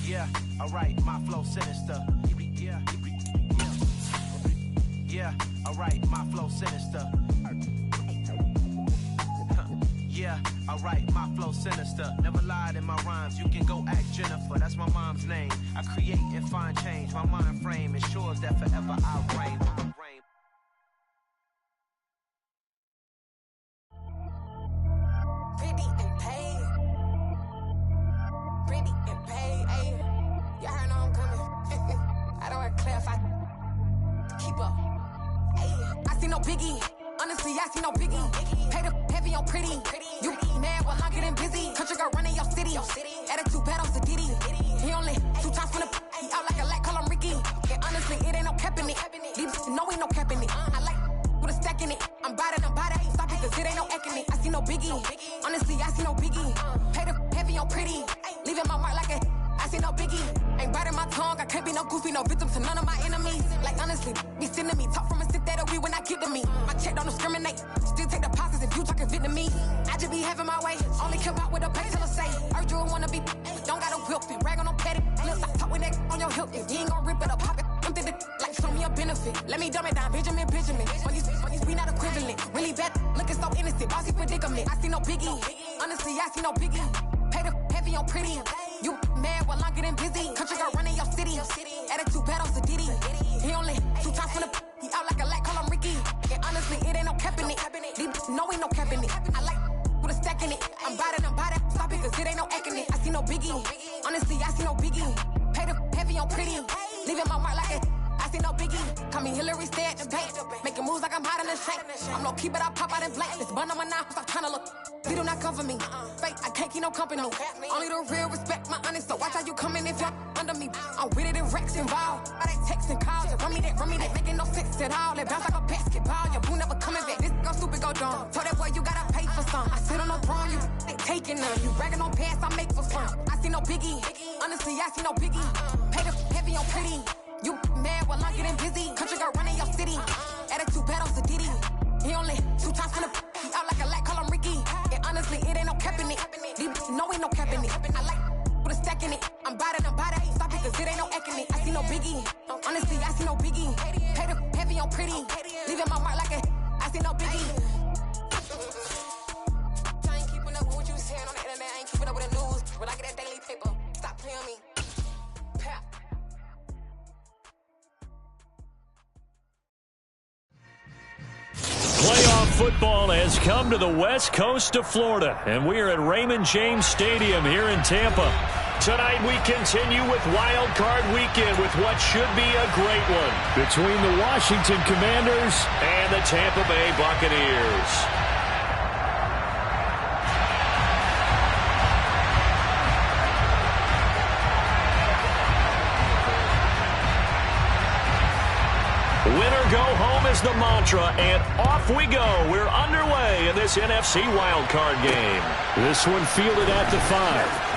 Yeah, alright, my flow sinister. Yeah, alright, my flow sinister. Yeah, alright, my flow sinister. Never lied in my rhymes, you can go ask Jennifer. That's my mom's name. I create and find change. My mind frame ensures that forever I'll reign. Pretty and paid. Pretty and paid, ayy. Y'all heard I'm coming. I don't want to clarify. Keep up. Ayy. I see no biggie. Honestly, I see no biggie. Pay the heavy on pretty. You mad while I'm getting busy. Country girl running your city. Attitude bad on the Diddy. He only 2 times from the he out like a light, call him Ricky. And honestly, it ain't no cap in it. These no ain't no cap in it. I like with a stack in it. I'm bad, ain't stop it, cause it ain't no eck in it. I see no biggie. Honestly, I see no biggie. Pay the heavy on pretty. Leaving my mark like a I see no biggie. Ain't biting my tongue, I can't be no goofy, no victim to none of my enemies. Like honestly, be sending me talk from a stick that'll be when I get to me. My check don't discriminate, still take deposits if you talking Vietnamese. I just be having my way, only come out with a pay till I say. Urge you wanna be, don't gotta whip it, rag on no petty. Look, I talk with that on your hip, if you ain't gon' rip it or pop it. I'm thinking like show me a benefit. Let me dumb it down, Benjamin. On these we not equivalent. Really bad, looking so innocent, bossy predicament. I see no biggie, honestly I see no biggie. Pay the heavy on pretty. You mad while I'm getting busy. Country girl running your city. Attitude bad on the Diddy. He only 2 times from the he out like a light, call him Ricky. And honestly, it ain't no cap in it. These no ain't no cap in it. I like with a stack in it. I'm bad. Stop it, cause it ain't no eck in it. I see no biggie. Honestly, I see no biggie. Pay the heavy on pretty. Leaving my mark like a I see no biggie. Call me Hillary, stay at the bank. Making moves like I'm hot in the shank. I'm low key, but I pop out in blank. This bun on my knife, stop trying to look. They do not cover me. Fake, I can't keep no company. Only the real respect my honest. So watch how you coming if you're under me. I'm with it and Rex involved. I they text and calls. Run me that making no sense at all. They bounce like a basketball. Your boo never coming back. This go stupid, go dumb. Told that boy you gotta pay for some. I sit on the throne, you they taking none. You bragging on pants, I make for fun. I see no biggie. Honestly, I see no biggie. Pay the heavy on pretty. You mad while I'm getting busy. Country girl running your city. Attitude bad on the Diddy. He only 2 times from the he out like a light, call him Ricky. And honestly, it ain't no cap in it. These no ain't no cap in it. I like with a stack in it. I'm bad. Stop it, cause it ain't no eck in it. I see no biggie. Honestly, I see no biggie. Pay the heavy on pretty. Leaving my mark like a I see no biggie. I ain't keeping up with what you saying on the internet. I ain't keeping up with the news. But I get that daily paper. Stop playing on me. Pap. Playoff football has come to the west coast of Florida, and we are at Raymond James Stadium here in Tampa. Tonight we continue with Wild Card Weekend with what should be a great one between the Washington Commanders and the Tampa Bay Buccaneers. Winner go home is the mantra, and off we go. We're underway in this NFC wildcard game. This one fielded at the 5.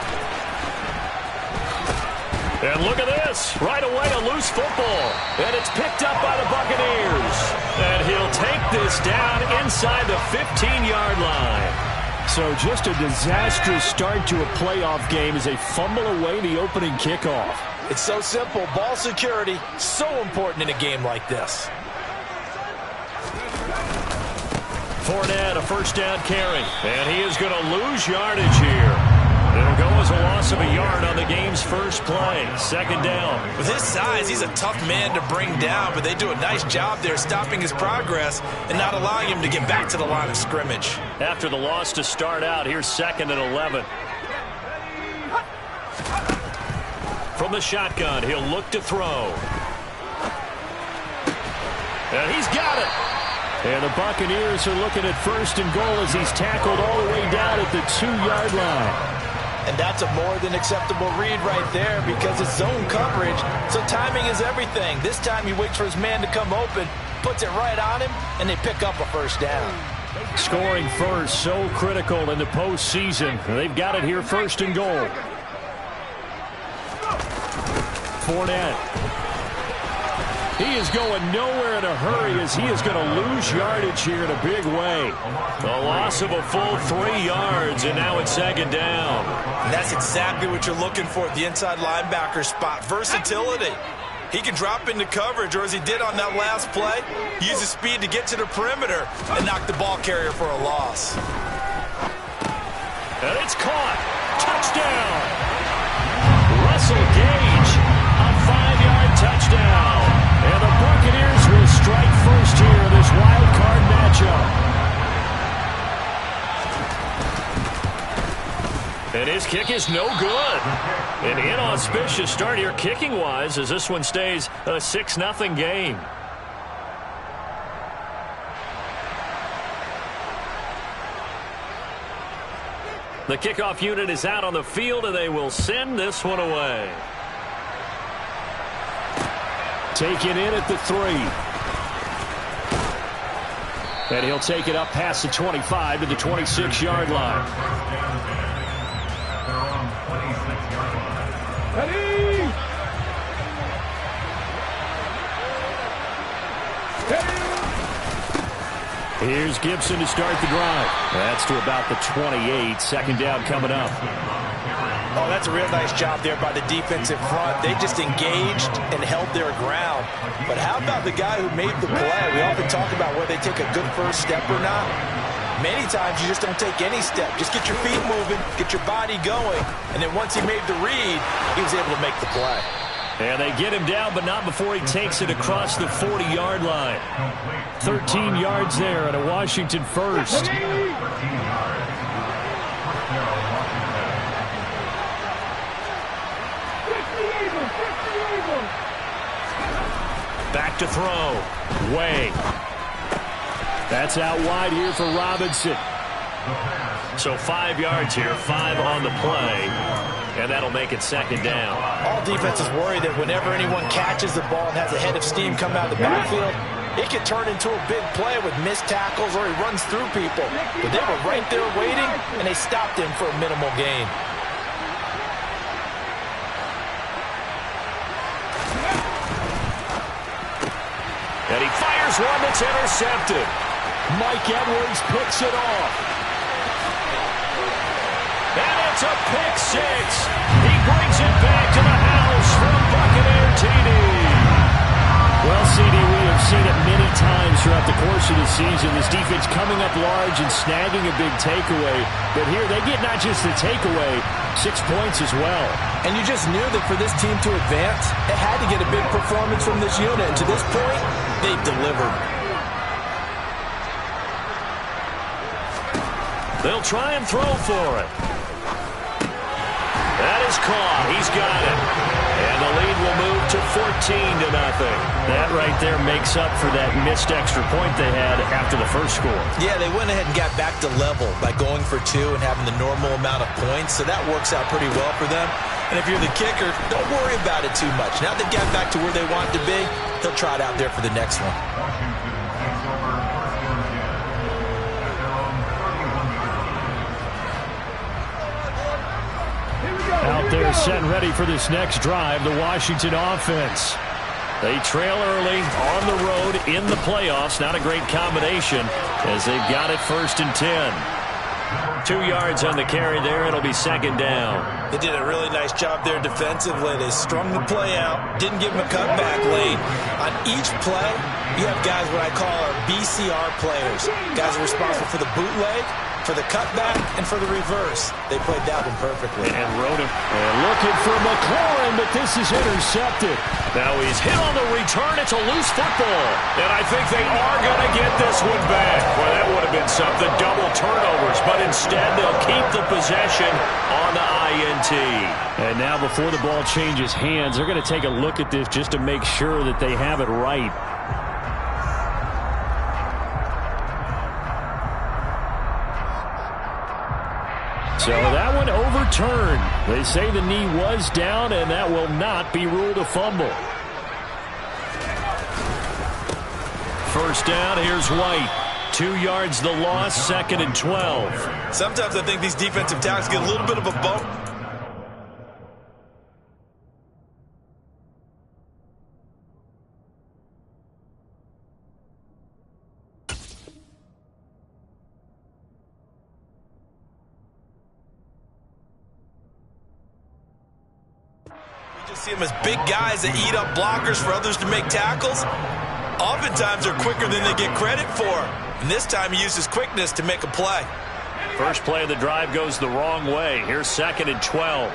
And look at this. Right away, a loose football. And it's picked up by the Buccaneers. And he'll take this down inside the 15-yard line. So just a disastrous start to a playoff game as they fumble away the opening kickoff. It's so simple. Ball security, so important in a game like this. Fournette, a first down carry. And he is going to lose yardage here. It'll go as a loss of a yard on the game's first play. Second down. With his size, he's a tough man to bring down, but they do a nice job there stopping his progress and not allowing him to get back to the line of scrimmage. After the loss to start out, here's 2nd and 11. From the shotgun, he'll look to throw. And he's got it. And the Buccaneers are looking at 1st and goal as he's tackled all the way down at the 2-yard line. And that's a more than acceptable read right there because it's zone coverage, so timing is everything. This time he waits for his man to come open, puts it right on him, and they pick up a first down. Scoring first, so critical in the postseason. They've got it here, 1st and goal. Fournette. He is going nowhere in a hurry as he is going to lose yardage here in a big way. A loss of a full 3 yards, and now it's second down. And that's exactly what you're looking for at the inside linebacker spot, versatility. He can drop into coverage, or as he did on that last play, use his speed to get to the perimeter and knock the ball carrier for a loss. And it's caught. Touchdown. Russell Gage, a 5-yard touchdown. And the Buccaneers will strike first here in this wild card matchup. And his kick is no good. An inauspicious start here kicking-wise as this one stays a 6-0 game. The kickoff unit is out on the field, and they will send this one away. Taken in at the 3. And he'll take it up past the 25 to the 26-yard line. Here's Gibson to start the drive. That's to about the 28. Second down coming up. Oh, that's a real nice job there by the defensive front. They just engaged and held their ground. But how about the guy who made the play? We often talk about whether they take a good first step or not. Many times you just don't take any step. Just get your feet moving, get your body going, and then once he made the read, he was able to make the play. And they get him down, but not before he takes it across the 40-yard line. 13 yards there and a Washington first. Back to throw. Way. That's out wide here for Robinson. So 5 yards here, 5 on the play. And that'll make it second down. All defenses worry that whenever anyone catches the ball and has a head of steam come out of the backfield, it can turn into a big play with missed tackles or he runs through people. But they were right there waiting, and they stopped him for a minimal gain. And he fires one that's intercepted. Mike Edwards picks it off. And it's a pick 6. He brings it back to the house from Buccaneer TD. Well, CD, we have seen it many times throughout the course of the season. This defense coming up large and snagging a big takeaway. But here they get not just the takeaway, 6 points as well. And you just knew that for this team to advance, it had to get a big performance from this unit. And to this point, they've delivered. They'll try and throw for it. That is caught. He's got it. And the lead will move to 14-0. That right there makes up for that missed extra point they had after the first score. Yeah, they went ahead and got back to level by going for 2 and having the normal amount of points. So that works out pretty well for them. And if you're the kicker, don't worry about it too much. Now they've got back to where they want to be, they'll try it out there for the next one. Out there set and ready for this next drive, the Washington offense. They trail early on the road in the playoffs. Not a great combination as they've got it 1st and 10. 2 yards on the carry there. It'll be second down. They did a really nice job there defensively. They strung the play out, didn't give him a cutback lane. On each play, you have guys what I call our BCR players. Guys are responsible for the bootleg, for the cutback, and for the reverse. They played that one perfectly. And Rodham looking for McLaurin, but this is intercepted. Now he's hit on the return. It's a loose football. And I think they are going to get this one back. Well, that would have been something. Double turnovers. But instead, they'll keep the possession on the INT. And now before the ball changes hands, they're going to take a look at this just to make sure that they have it right. So that one overturned. They say the knee was down, and that will not be ruled a fumble. First down, here's White. 2 yards the loss, 2nd and 12. Sometimes I think these defensive tackles get a little bit of a bump. See them as big guys that eat up blockers for others to make tackles. Oftentimes they're quicker than they get credit for. And this time he uses quickness to make a play. First play of the drive goes the wrong way. Here's 2nd and 12.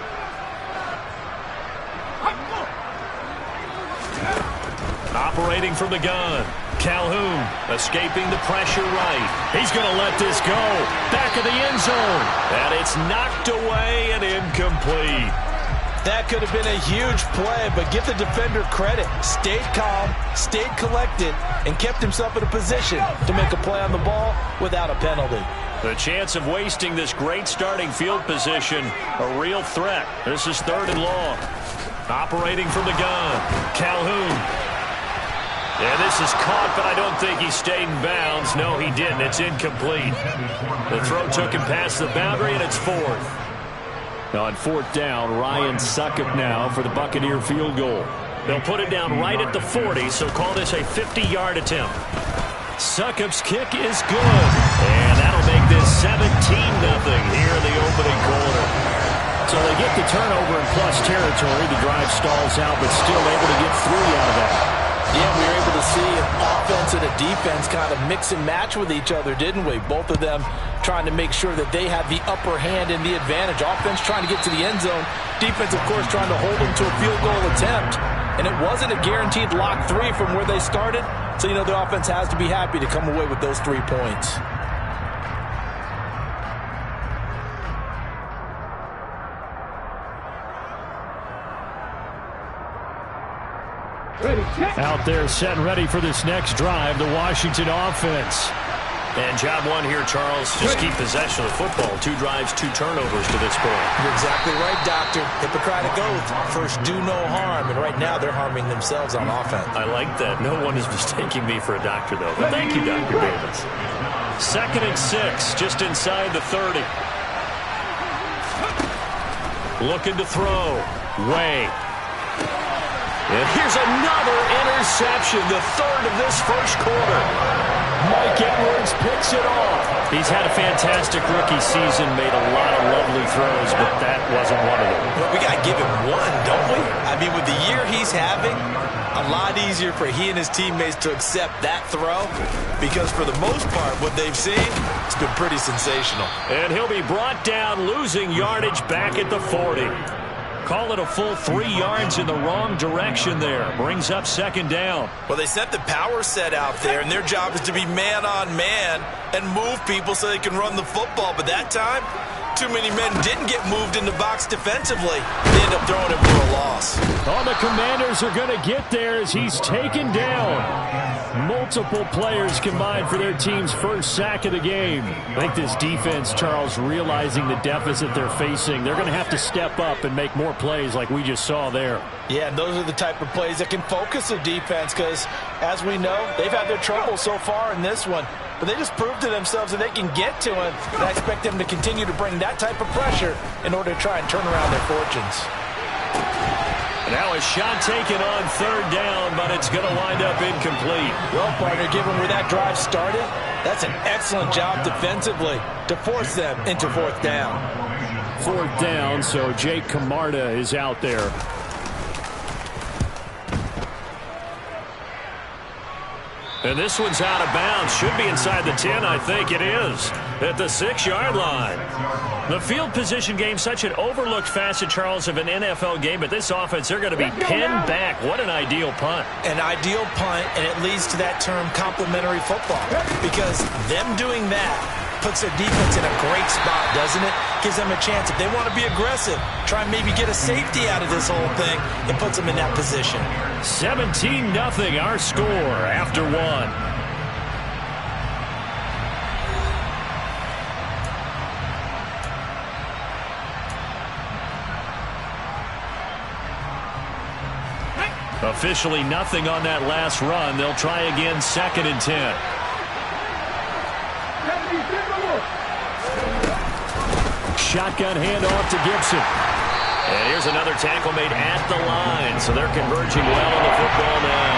Operating from the gun. Calhoun escaping the pressure right. He's going to let this go. Back of the end zone. And it's knocked away and incomplete. That could have been a huge play, but give the defender credit. Stayed calm, stayed collected, and kept himself in a position to make a play on the ball without a penalty. The chance of wasting this great starting field position, a real threat. This is 3rd and long. Operating from the gun. Calhoun. Yeah, this is caught, but I don't think he stayed in bounds. No, he didn't. It's incomplete. The throw took him past the boundary, and it's 4th. On 4th down, Ryan Succop now for the Buccaneer field goal. They'll put it down right at the 40, so call this a 50-yard attempt. Succop's kick is good, and that'll make this 17-0 here in the opening quarter. So they get the turnover in plus territory. The drive stalls out, but still able to get 3 out of that. Yeah, we were able to see an offense and a defense kind of mix and match with each other, didn't we? Both of them trying to make sure that they had the upper hand and the advantage. Offense trying to get to the end zone. Defense, of course, trying to hold them to a field goal attempt. And it wasn't a guaranteed lock 3 from where they started. So, you know, the offense has to be happy to come away with those 3 points. Out there set and ready for this next drive, the Washington offense. And job one here, Charles, just keep possession of the football. 2 drives, 2 turnovers to this point. You're exactly right, Doctor. Hippocratic oath. First, do no harm. And right now, they're harming themselves on offense. I like that. No one is mistaking me for a doctor, though. But thank you, Dr. Davis. 2nd and 6, just inside the 30. Looking to throw. Way. And here's another interception, the 3rd of this first quarter. Mike Edwards picks it off. He's had a fantastic rookie season, made a lot of lovely throws, but that wasn't one of them. Well, we got to give him one, don't we? I mean, with the year he's having, a lot easier for he and his teammates to accept that throw because for the most part, what they've seen, it's been pretty sensational. And he'll be brought down, losing yardage back at the 40. Call it a full 3 yards in the wrong direction there. Brings up 2nd down. Well, they sent the power set out there, and their job is to be man-on-man and move people so they can run the football. But that time, too many men didn't get moved in the box defensively. They end up throwing him for a loss. Oh, the Commanders are going to get there as he's taken down. Multiple players combined for their team's first sack of the game. I think this defense, Charles, realizing the deficit they're facing, they're going to have to step up and make more plays like we just saw there. Yeah, those are the type of plays that can focus the defense because, as we know, they've had their trouble so far in this one. But they just proved to themselves that they can get to him. And I expect them to continue to bring that type of pressure in order to try and turn around their fortunes. Now a shot taken on 3rd down, but it's going to wind up incomplete. Well, partner, given where that drive started, that's an excellent job defensively to force them into 4th down. 4th down, so Jake Camarda is out there. And this one's out of bounds. Should be inside the 10, I think it is. At the 6-yard line. The field position game, such an overlooked facet, Charles, of an NFL game. But this offense, they're going to be pinned back. What an ideal punt. An ideal punt, and it leads to that term complementary football. Because them doing that puts their defense in a great spot, doesn't it? Gives them a chance. If they want to be aggressive, try and maybe get a safety out of this whole thing, it puts them in that position. 17-0 our score after 1. Officially nothing on that last run. They'll try again, 2nd and 10. Shotgun handoff to Gibson. And here's another tackle made at the line, so they're converging well on the football now.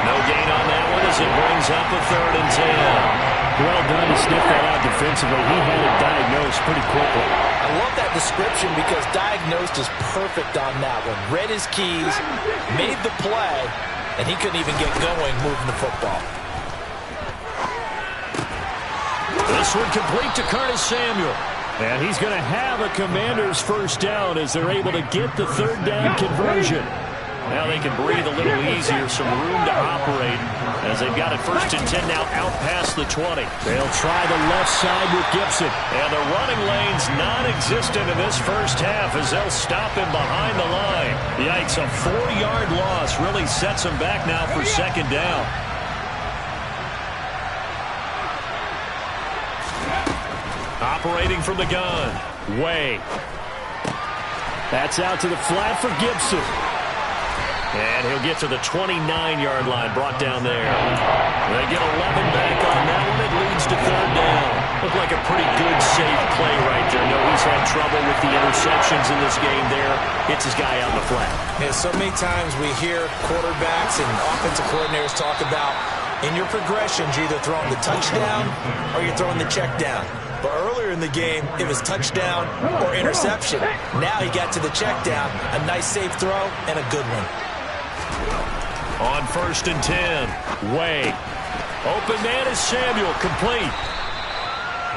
No gain on that one as it brings up a 3rd and 10. Well done to sniff that out defensively. He had it diagnosed pretty quickly. I love that description because diagnosed is perfect on that one. Read his keys, made the play, and he couldn't even get going moving the football. This one complete to Curtis Samuel. And he's going to have a Commander's first down as they're able to get the 3rd down conversion. Now they can breathe a little easier, some room to operate as they've got it 1st and 10 now out past the 20. They'll try the left side with Gibson. And the running lane's non-existent in this first half as they'll stop him behind the line. Yikes, a 4-yard loss really sets him back now for 2nd down. Operating from the gun, Way. That's out to the flat for Gibson. And he'll get to the 29-yard line, brought down there. They get 11 back on that one. It leads to 3rd down. Looked like a pretty good, safe play right there. No, he's had trouble with the interceptions in this game there. Hits his guy out in the flat. Yeah, so many times we hear quarterbacks and offensive coordinators talk about in your progressions, you're either throwing the touchdown or you're throwing the check down. But earlier in the game, it was touchdown or interception. Now he got to the check down, a nice safe throw, and a good one. On 1st and 10, Way. Open man is Samuel, complete.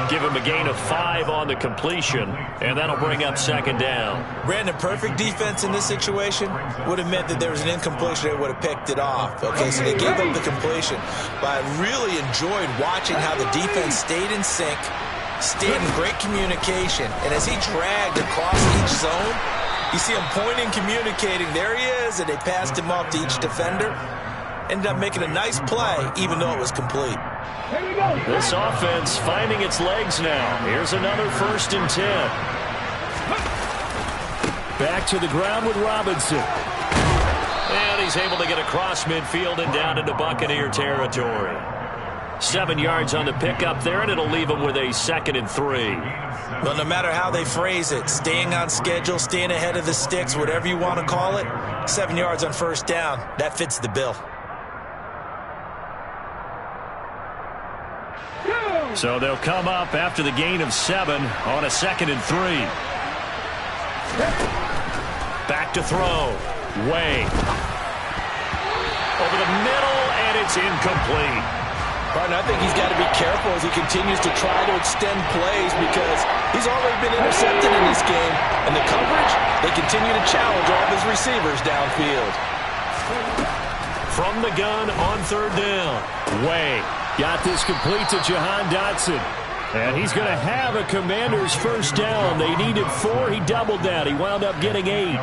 Give him a gain of 5 on the completion, and that'll bring up 2nd down. Brandon, perfect defense in this situation would have meant that there was an incompletion. They would have picked it off. Okay, so they gave up the completion. But I really enjoyed watching how the defense stayed in sync, stayed in great communication, and as he dragged across each zone, you see him pointing, communicating. There he is, and they passed him off to each defender. Ended up making a nice play, even though it was complete. This offense finding its legs now. Here's another 1st and 10. Back to the ground with Robinson. And he's able to get across midfield and down into Buccaneer territory. 7 yards on the pickup there, and it'll leave him with a 2nd and 3. Well, no matter how they phrase it, staying on schedule, staying ahead of the sticks, whatever you want to call it, 7 yards on 1st down, that fits the bill. So they'll come up after the gain of 7 on a 2nd and 3. Back to throw. Way. Over the middle, and it's incomplete. Partner, I think he's got to be careful as he continues to try to extend plays because he's already been intercepted in this game. And the coverage, they continue to challenge all of his receivers downfield. From the gun on 3rd down. Way. Got this complete to Jahan Dotson. And he's going to have a Commander's first down. They needed 4. He doubled that. He wound up getting 8.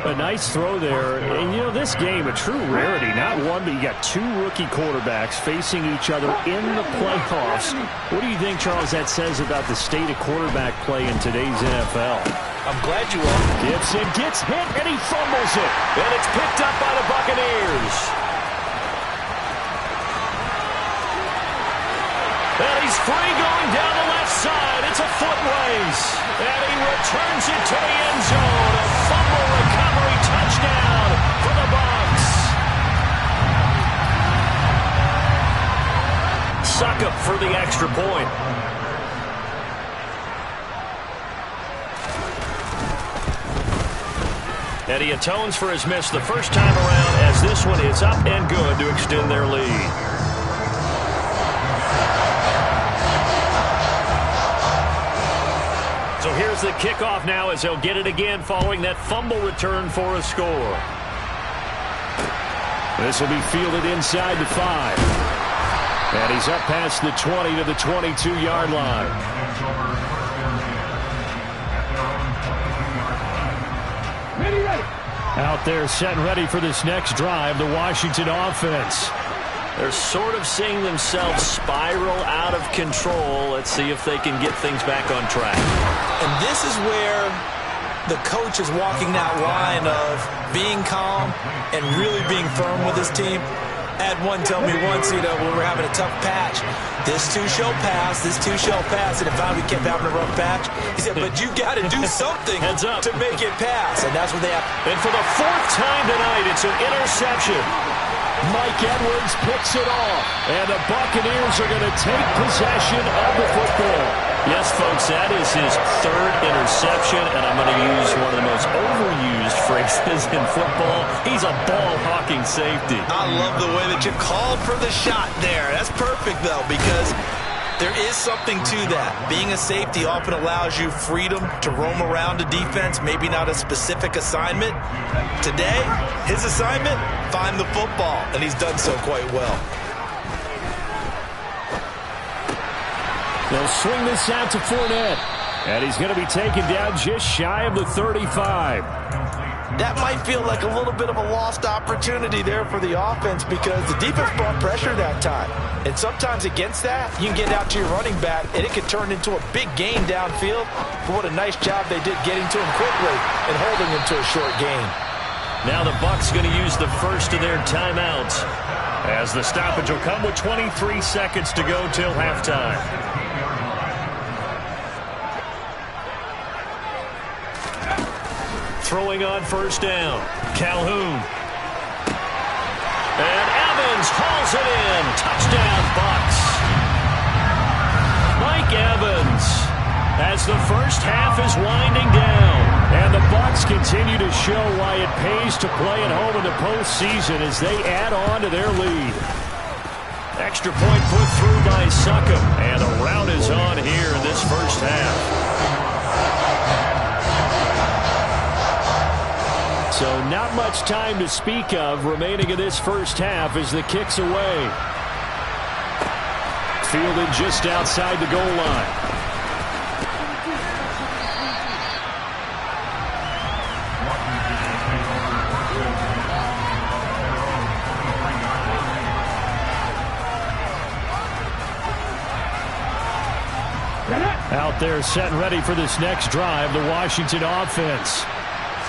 A nice throw there. And, you know, this game, a true rarity. Not one, but you got 2 rookie quarterbacks facing each other in the playoffs. What do you think, Charles, that says about the state of quarterback play in today's NFL? I'm glad you are. Gibson gets hit, and he fumbles it. And it's picked up by the Buccaneers. And he's free going down the left side. It's a foot race. And he returns it to the end zone. A fumble recovery touchdown for the Bucs. Succop for the extra point. And he atones for his miss the first time around as this one is up and good to extend their lead. So here's the kickoff now as they'll get it again following that fumble return for a score. This will be fielded inside the 5. And he's up past the 20 to the 22-yard line. Out there set and ready for this next drive, the Washington offense. They're sort of seeing themselves spiral out of control. Let's see if they can get things back on track. And this is where the coach is walking that line of being calm and really being firm with his team. Had one tell me once, when we're having a tough patch, this too shall pass, and if we kept having a rough patch, he said, but you got to do something to make it pass, and that's what they have. And for the 4th time tonight, it's an interception. Mike Edwards picks it off, and the Buccaneers are going to take possession of the football. Yes, folks, that is his 3rd interception, and I'm going to use one of the most overused phrases in football. He's a ball-hawking safety. I love the way that you called for the shot there. That's perfect, though, because there is something to that. Being a safety often allows you freedom to roam around a defense, maybe not a specific assignment. Today, his assignment, find the football, and he's done so quite well. They'll swing this out to Fournette, and he's going to be taken down just shy of the 35. That might feel like a little bit of a lost opportunity there for the offense because the defense brought pressure that time. And sometimes against that, you can get out to your running back, and it could turn into a big gain downfield. But what a nice job they did getting to him quickly and holding him to a short gain. Now the Bucs going to use the first of their timeouts as the stoppage will come with 23 seconds to go till halftime. Throwing on first down, Calhoun. And Evans hauls it in. Touchdown, Bucs. Mike Evans as the first half is winding down. And the Bucs continue to show why it pays to play at home in the postseason as they add on to their lead. Extra point put through by Succop. And the rout is on here in this first half. So not much time to speak of remaining in this first half as the kick's away. Fielded just outside the goal line. Out there set and ready for this next drive, the Washington offense.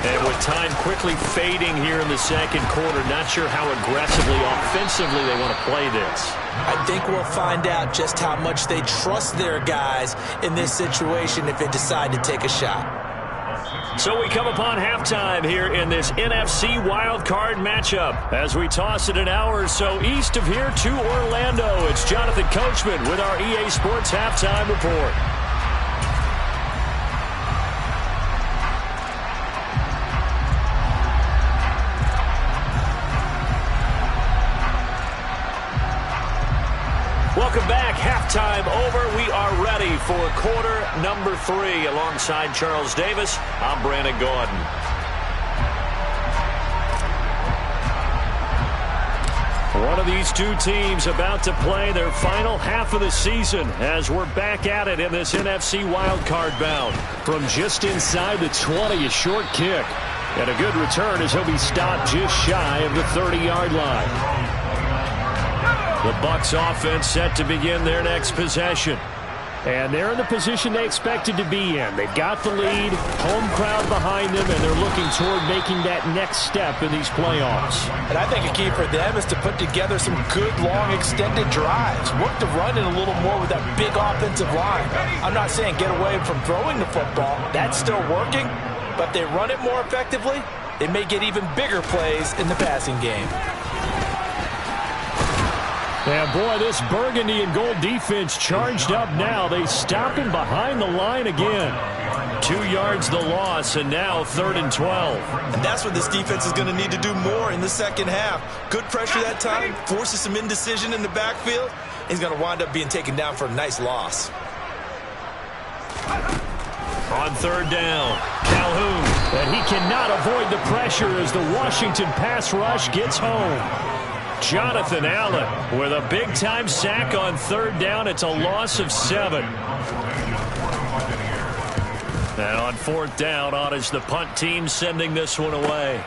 And with time quickly fading here in the second quarter, not sure how aggressively, offensively they want to play this. I think we'll find out just how much they trust their guys in this situation if they decide to take a shot. So we come upon halftime here in this NFC wildcard matchup. As we toss it an hour or so east of here to Orlando, it's Jonathan Coachman with our EA Sports Halftime Report. Welcome back. Halftime over. We are ready for quarter number 3. Alongside Charles Davis, I'm Brandon Gordon. One of these two teams about to play their final half of the season as we're back at it in this NFC wildcard bout. From just inside the 20, a short kick. And a good return as he'll be stopped just shy of the 30-yard line. The Bucs offense set to begin their next possession. And they're in the position they expected to be in. They've got the lead, home crowd behind them, and they're looking toward making that next step in these playoffs. And I think a key for them is to put together some good, long, extended drives. Work the run in a little more with that big offensive line. I'm not saying get away from throwing the football. That's still working. But if they run it more effectively, they may get even bigger plays in the passing game. And boy, this burgundy and gold defense charged up now. They stop him behind the line again. 2 yards the loss, and now 3rd and 12. And that's what this defense is going to need to do more in the second half. Good pressure that time, forces some indecision in the backfield. He's going to wind up being taken down for a nice loss. On 3rd down, Calhoun. And he cannot avoid the pressure as the Washington pass rush gets home. Jonathan Allen with a big-time sack on 3rd down. It's a loss of 7. And on 4th down, on is the punt team sending this one away.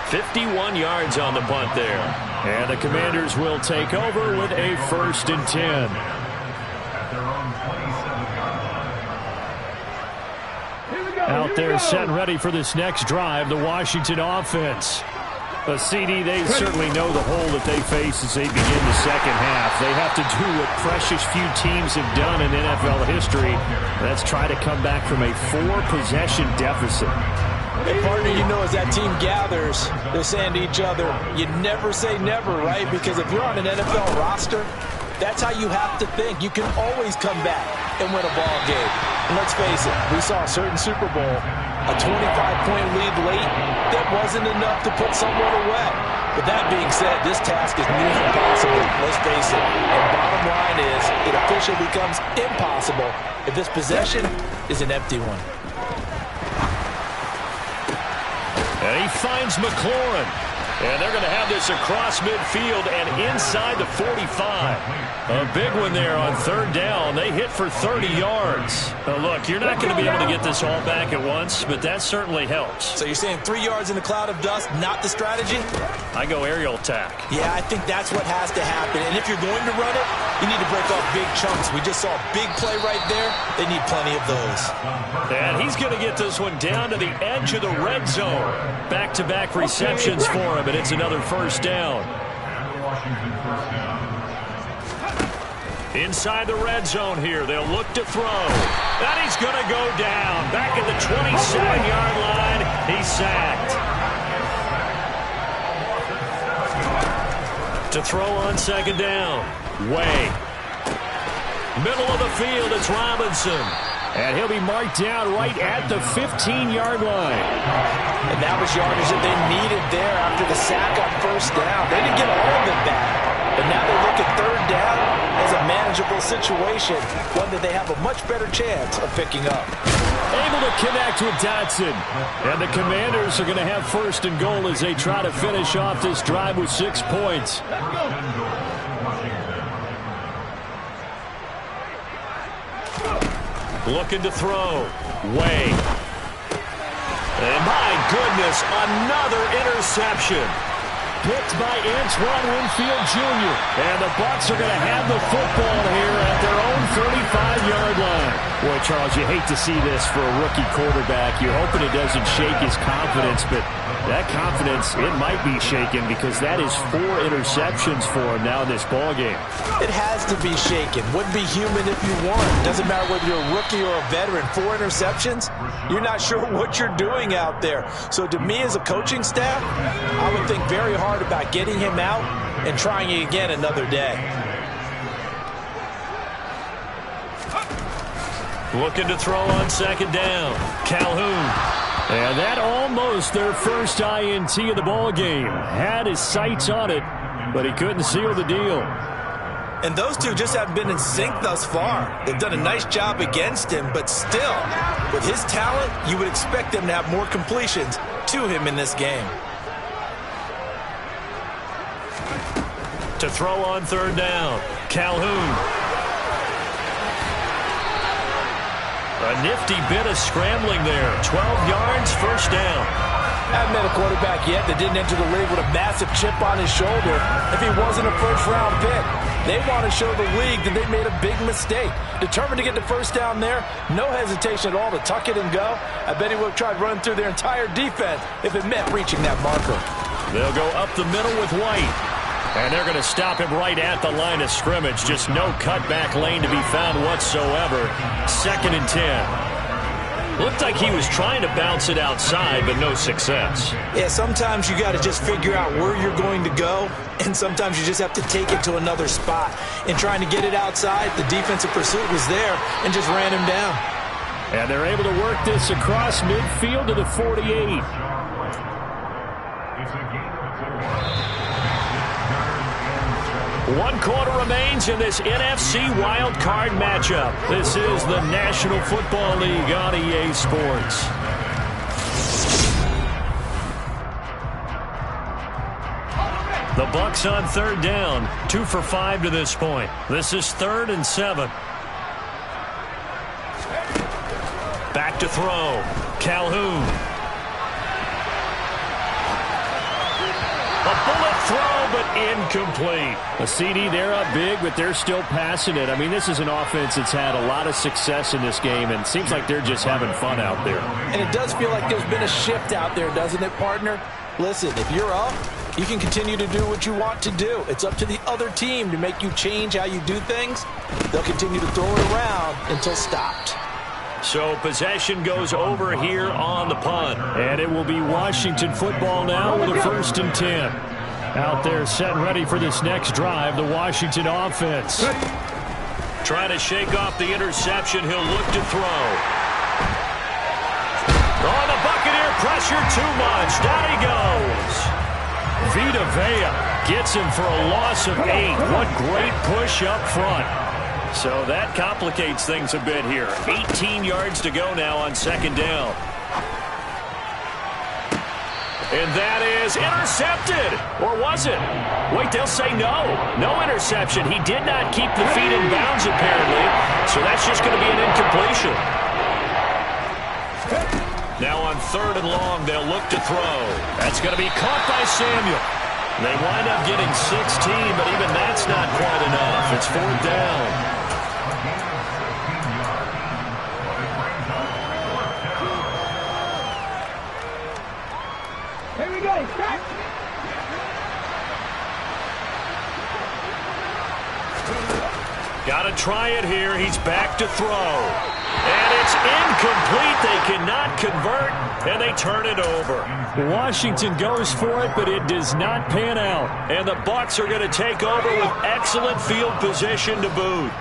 51 yards on the punt there. And the Commanders will take over with a 1st and 10. Out there set and ready for this next drive, the Washington offense. CD, they certainly know the hole that they face as they begin the second half. They have to do what precious few teams have done in NFL history. That's try to come back from a 4-possession deficit. Hey, partner, you know, as that team gathers, they're saying to each other, you never say never, right? Because if you're on an NFL roster, that's how you have to think. You can always come back and win a ball game. And let's face it, we saw a certain Super Bowl, a 25-point lead late, that wasn't enough to put someone away. But that being said, this task is near impossible, let's face it. And bottom line is, it officially becomes impossible if this possession is an empty one. And he finds McLaurin. And they're going to have this across midfield and inside the 45. A big one there on third down. They hit for 30 yards. Look, you're not going to be able to get this all back at once, but that certainly helps. So you're saying 3 yards in a cloud of dust, not the strategy? I go aerial attack. Yeah, I think that's what has to happen. And if you're going to run it, you need to break off big chunks. We just saw a big play right there. They need plenty of those. And he's going to get this one down to the edge of the red zone. Back-to-back receptions for him, and it's another first down. Inside the red zone here, they'll look to throw. And he's going to go down. Back at the 27-yard line, he's sacked. To throw on second down. Way. Middle of the field, it's Robinson. And he'll be marked down right at the 15-yard line. And that was yardage that they needed there after the sack on first down. They didn't get all of it back. But now they look at third down as a manageable situation, one that they have a much better chance of picking up. Able to connect with Dotson. And the Commanders are going to have first and goal as they try to finish off this drive with 6 points. Looking to throw. Way. And my goodness, another interception. Picked by Antoine Winfield Jr. And the Bucs are going to have the football here at their own 35-yard line. Boy, Charles, you hate to see this for a rookie quarterback. You're hoping it doesn't shake his confidence, but that confidence, it might be shaken because that is 4 interceptions for him now in this ballgame. It has to be shaken. Wouldn't be human if you won. Doesn't matter whether you're a rookie or a veteran. 4 interceptions, you're not sure what you're doing out there. So to me as a coaching staff, I would think very hard about getting him out and trying it again another day. Looking to throw on second down. Calhoun. And that almost their first INT of the ball game. Had his sights on it, but he couldn't seal the deal. And those two just haven't been in sync thus far. They've done a nice job against him, but still, with his talent, you would expect them to have more completions to him in this game. To throw on third down. Calhoun. A nifty bit of scrambling there. 12 yards, first down. I haven't met a quarterback yet that didn't enter the league with a massive chip on his shoulder if he wasn't a first-round pick. They want to show the league that they made a big mistake. Determined to get the first down there, no hesitation at all to tuck it and go. I bet he would have tried running through their entire defense if it meant reaching that marker. They'll go up the middle with White. And they're going to stop him right at the line of scrimmage. Just no cutback lane to be found whatsoever. 2nd and 10. Looked like he was trying to bounce it outside, but no success. Yeah, sometimes you got to just figure out where you're going to go, and sometimes you just have to take it to another spot. In trying to get it outside, the defensive pursuit was there and just ran him down. And they're able to work this across midfield to the 48. 1 quarter remains in this NFC Wild Card matchup. This is the National Football League on EA Sports. The Bucs on third down, 2 for 5 to this point. This is 3rd and 7. Back to throw. Calhoun. A bullet throw, but incomplete. A CD, they're up big, but they're still passing it. I mean, this is an offense that's had a lot of success in this game, and it seems like they're just having fun out there. And it does feel like there's been a shift out there, doesn't it, partner? Listen, if you're up, you can continue to do what you want to do. It's up to the other team to make you change how you do things. They'll continue to throw it around until stopped. So possession goes over here on the punt. And it will be Washington football now with a 1st and 10. Out there set ready for this next drive, the Washington offense. Trying to shake off the interception. He'll look to throw. Oh, the Buccaneer pressure too much. Down he goes. Vita Vea gets him for a loss of 8. What great push up front. So that complicates things a bit here. 18 yards to go now on 2nd down. And that is intercepted. Or was it? Wait, they'll say no. No interception. He did not keep the feet in bounds, apparently. So that's just going to be an incompletion. Now on 3rd and long, they'll look to throw. That's going to be caught by Samuel. They wind up getting 16, but even that's not quite enough. It's 4th down. Got to try it here. He's back to throw. And it's incomplete. They cannot convert, and they turn it over. Washington goes for it, but it does not pan out. And the Bucs are going to take over with excellent field position to boot.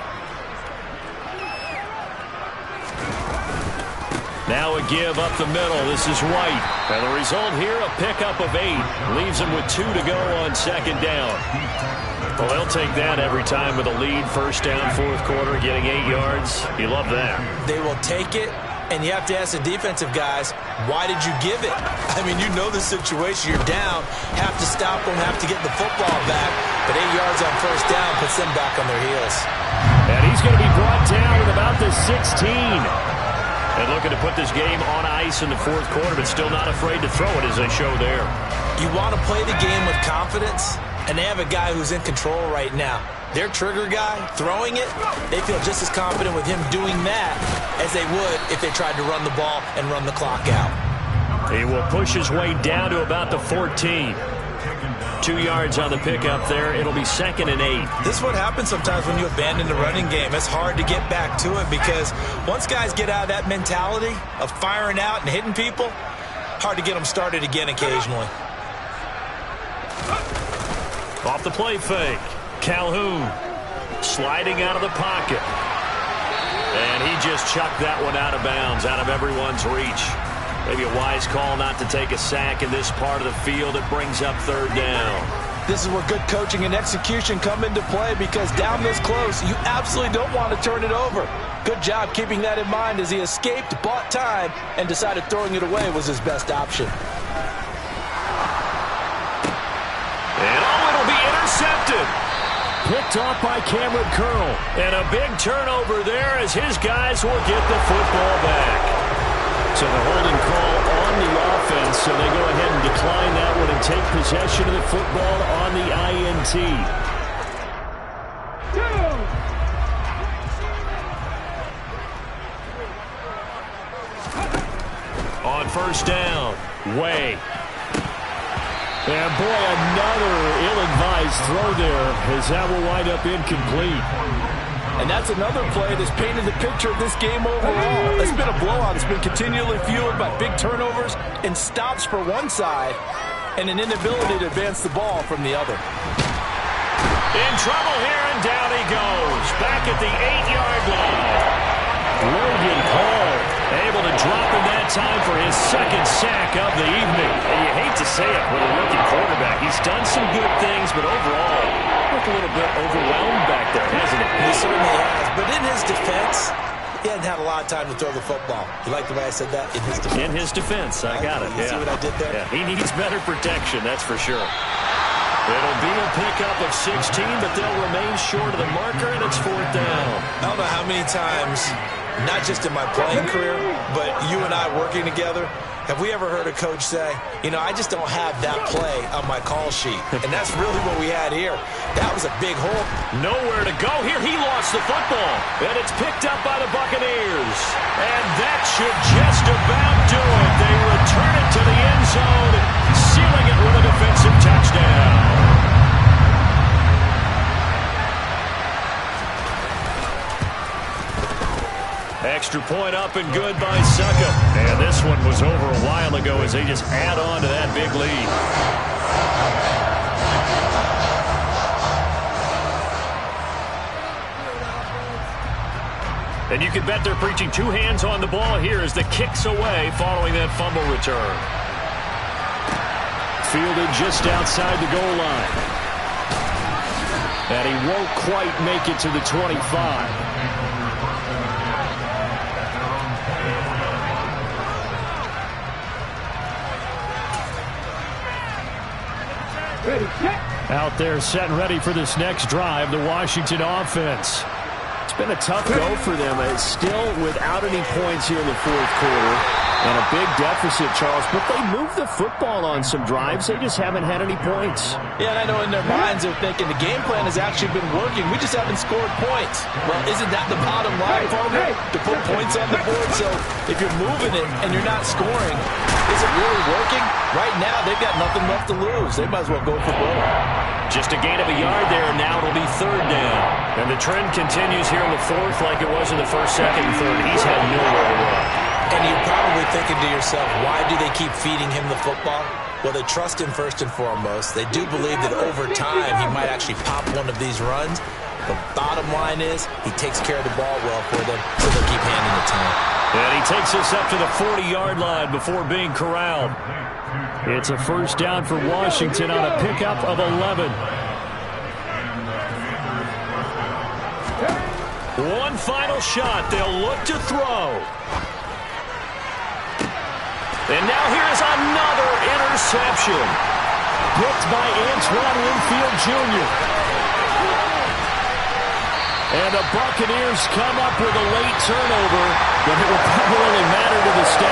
Now a give up the middle. This is White. And the result here, a pickup of 8. Leaves him with 2 to go on 2nd down. Well, they'll take that every time with a lead. 1st down, 4th quarter, getting 8 yards. You love that. They will take it, and you have to ask the defensive guys, why did you give it? I mean, you know the situation. You're down, have to stop them, have to get the football back. But 8 yards on 1st down puts them back on their heels. And he's going to be brought down at about the 16. And looking to put this game on ice in the 4th quarter, but still not afraid to throw it as they show there. You want to play the game with confidence, and they have a guy who's in control right now. Their trigger guy, throwing it, they feel just as confident with him doing that as they would if they tried to run the ball and run the clock out. He will push his way down to about the 14. 2 yards on the pickup there. It'll be 2nd and 8. This is what happens sometimes when you abandon the running game. It's hard to get back to it because once guys get out of that mentality of firing out and hitting people, hard to get them started again occasionally. Off the play fake. Calhoun sliding out of the pocket. And he just chucked that one out of bounds, out of everyone's reach. Maybe a wise call not to take a sack in this part of the field. It brings up 3rd down. This is where good coaching and execution come into play because down this close, you absolutely don't want to turn it over. Good job keeping that in mind as he escaped, bought time, and decided throwing it away was his best option. And it'll be intercepted. Picked off by Cameron Curl. And a big turnover there as his guys will get the football back. So the holding call on the offense, so they go ahead and decline that one and take possession of the football on the INT. On 1st down, Way. And boy, another ill-advised throw there as that will wind up incomplete. And that's another play that's painted the picture of this game overall. It's been a blowout. It's been continually fueled by big turnovers and stops for one side and an inability to advance the ball from the other. In trouble here, and down he goes. Back at the 8-yard line. Logan Paul able to drop in that time for his 2nd sack of the evening. And you hate to say it with a rookie quarterback. He's done some good things, but overall, looked a little bit overwhelmed back there, hasn't he? He certainly has. But in his defense, he hasn't had a lot of time to throw the football. You like the way I said that? In his defense. In his defense. I got it. You see what I did there? Yeah, he needs better protection, that's for sure. It'll be a pickup of 16, but they'll remain short of the marker, and it's 4th down. I don't know how many times, not just in my playing career, but you and I working together, have we ever heard a coach say, you know, I just don't have that play on my call sheet. And that's really what we had here. That was a big hole. Nowhere to go here. He lost the football. And it's picked up by the Buccaneers. And that should just about do it. They return it to the end zone, sealing Extra point up and good by Suckup. And this one was over a while ago as they just add on to that big lead. And you can bet they're preaching two hands on the ball here as the kick's away following that fumble return. Fielded just outside the goal line. And he won't quite make it to the 25. Out there set and ready for this next drive, the Washington offense. It's been a tough go for them. It's still without any points here in the fourth quarter. And a big deficit, Charles. But they moved the football on some drives. They just haven't had any points. Yeah, and I know in their minds they're thinking the game plan has actually been working. We just haven't scored points. Well, isn't that the bottom line for them? To put points on the board. So if you're moving it and you're not scoring, is it really working? Right now, they've got nothing left to lose. They might as well go for broke. Just a gain of a yard there, and now it'll be third down. And the trend continues here in the fourth like it was in the first, second, and third. He's had nowhere to run. And you're probably thinking to yourself, why do they keep feeding him the football? Well, they trust him first and foremost. They do believe that over time he might actually pop one of these runs. The bottom line is he takes care of the ball well for them, so they'll keep handing it to him. And he takes us up to the 40-yard line before being corralled. It's a first down for Washington on a pickup of 11. One final shot. They'll look to throw. And now here's another interception. Picked by Antoine Winfield Jr. And the Buccaneers come up with a late turnover, but it will probably only matter to the status.